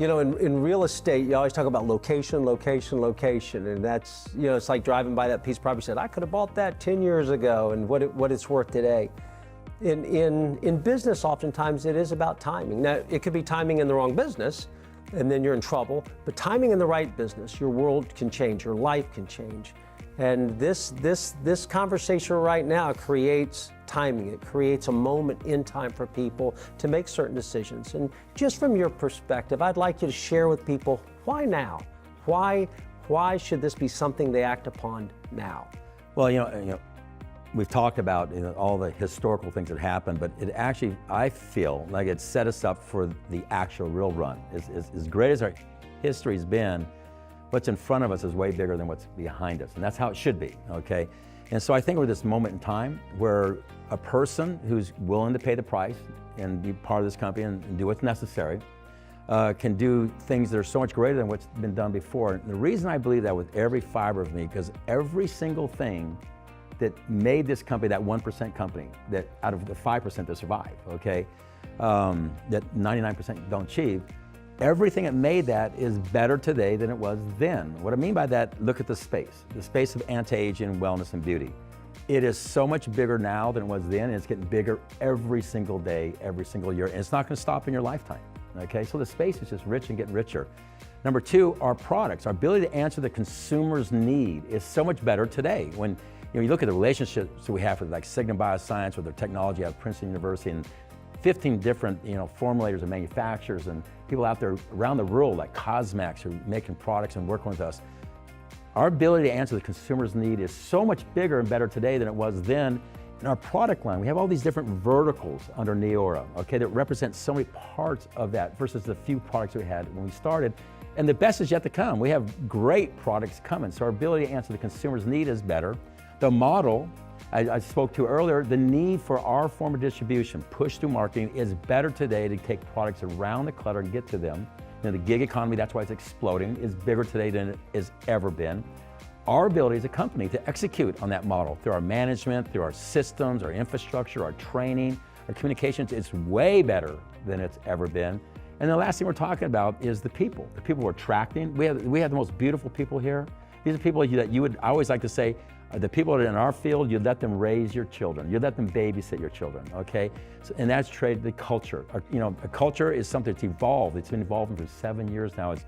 You know, in real estate, you always talk about location, location, location, and that's, you know, it's like driving by that piece of property, said, I could have bought that 10 years ago, and what it's worth today. In business, oftentimes it is about timing. Now, it could be timing in the wrong business, and then you're in trouble, but timing in the right business, your world can change, your life can change. And this conversation right now creates timing. It creates a moment in time for people to make certain decisions. And just from your perspective, I'd like you to share with people, why now? Why should this be something they act upon now? Well, you know, we've talked about, you know, all the historical things that happened, but it actually, I feel like it set us up for the actual real run. As great as our history's been, what's in front of us is way bigger than what's behind us, and that's how it should be, okay? And so I think we're this moment in time where a person who's willing to pay the price and be part of this company and do what's necessary can do things that are so much greater than what's been done before. And the reason I believe that with every fiber of me, because every single thing that made this company that 1% company, that out of the 5% that survive, okay, that 99% don't achieve, everything that made that is better today than it was then. What I mean by that, look at the space of anti-aging, wellness, and beauty. It is so much bigger now than it was then, and it's getting bigger every single day, every single year, and it's not gonna stop in your lifetime, okay? So the space is just rich and getting richer. Number two, our products, our ability to answer the consumer's need is so much better today. When you know, you look at the relationships we have with like Cigna Bioscience, with their technology out of Princeton University, and 15 different, you know, formulators and manufacturers and people out there around the world like Cosmax who are making products and working with us. Our ability to answer the consumer's need is so much bigger and better today than it was then. In our product line, we have all these different verticals under Neora, okay, that represent so many parts of that versus the few products we had when we started. And the best is yet to come. We have great products coming, so our ability to answer the consumer's need is better. The model I spoke to earlier, the need for our form of distribution, push through marketing, is better today to take products around the clutter and get to them. You know, the gig economy, that's why it's exploding, is bigger today than it has ever been. Our ability as a company to execute on that model through our management, through our systems, our infrastructure, our training, our communications, it's way better than it's ever been. And the last thing we're talking about is the people we're attracting. We have the most beautiful people here. These are people that you would, I always like to say, the people that are in our field, you let them raise your children. You let them babysit your children, okay? So, and that's the culture. You know, a culture is something that's evolved. It's been evolving for 7 years now. It's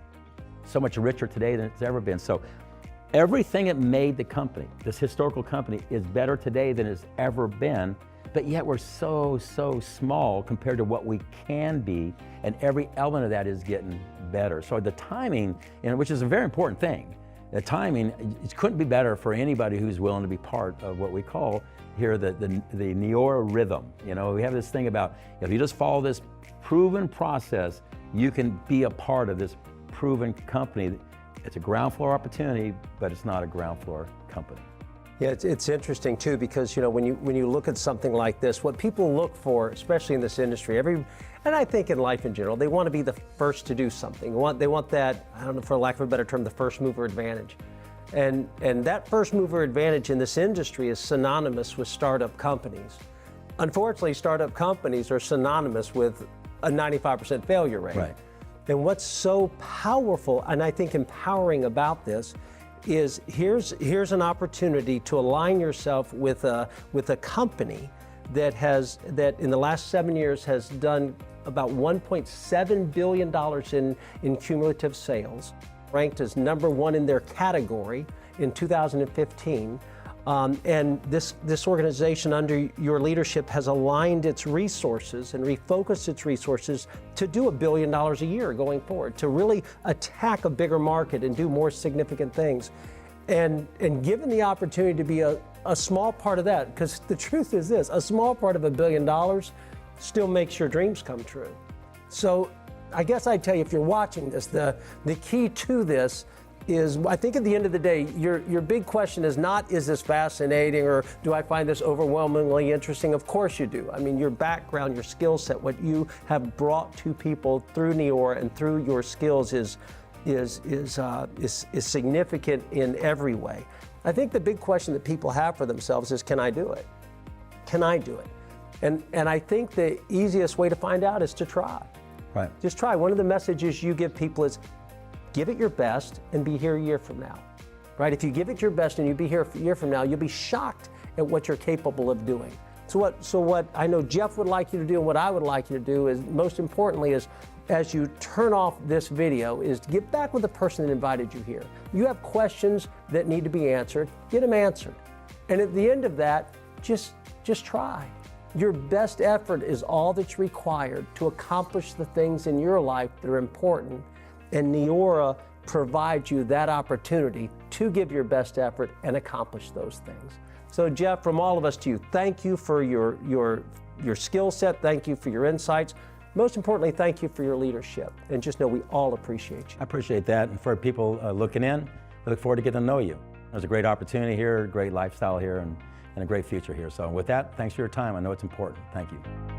so much richer today than it's ever been. So everything that made the company, this historical company, is better today than it's ever been, but yet we're so small compared to what we can be, and every element of that is getting better. So the timing, you know, which is a very important thing, the timing, it couldn't be better for anybody who's willing to be part of what we call here the Neora rhythm. You know, we have this thing about, if you just follow this proven process, you can be a part of this proven company. It's a ground floor opportunity, but it's not a ground floor company. Yeah, it's interesting too, because you know, when you look at something like this, what people look for, especially in this industry, and I think in life in general, they want to be the first to do something. They want that, I don't know, for lack of a better term, the first mover advantage. And that first mover advantage in this industry is synonymous with startup companies. Unfortunately, startup companies are synonymous with a 95% failure rate. Right. And what's so powerful, and I think empowering about this, is here's an opportunity to align yourself with a company that in the last 7 years has done about $1.7 billion in cumulative sales, ranked as #1 in their category in 2015. And this organization under your leadership has aligned its resources and refocused its resources to do $1 billion a year going forward, to really attack a bigger market and do more significant things. And given the opportunity to be a small part of that, because the truth is this, a small part of $1 billion still makes your dreams come true. So I guess I'd tell you, if you're watching this, the key to this is, I think at the end of the day, your big question is not, is this fascinating, or do I find this overwhelmingly interesting? Of course you do. I mean, your background, your skill set, what you have brought to people through Neora and through your skills is significant in every way. I think the big question that people have for themselves is, can I do it? Can I do it? And I think the easiest way to find out is to try. Right. Just try. One of the messages you give people is, give it your best and be here a year from now. Right? If you give it your best and you be here a year from now, you'll be shocked at what you're capable of doing. So what I know Jeff would like you to do and what I would like you to do is, most importantly, is as you turn off this video, is to get back with the person that invited you here. You have questions that need to be answered, get them answered. And at the end of that, just try. Your best effort is all that's required to accomplish the things in your life that are important. And Neora provides you that opportunity to give your best effort and accomplish those things. So Jeff, from all of us to you, thank you for your skill set. Thank you for your insights. Most importantly, thank you for your leadership. And just know we all appreciate you. I appreciate that. And for people looking in, we look forward to getting to know you. There's a great opportunity here, a great lifestyle here, and a great future here. So with that, thanks for your time. I know it's important. Thank you.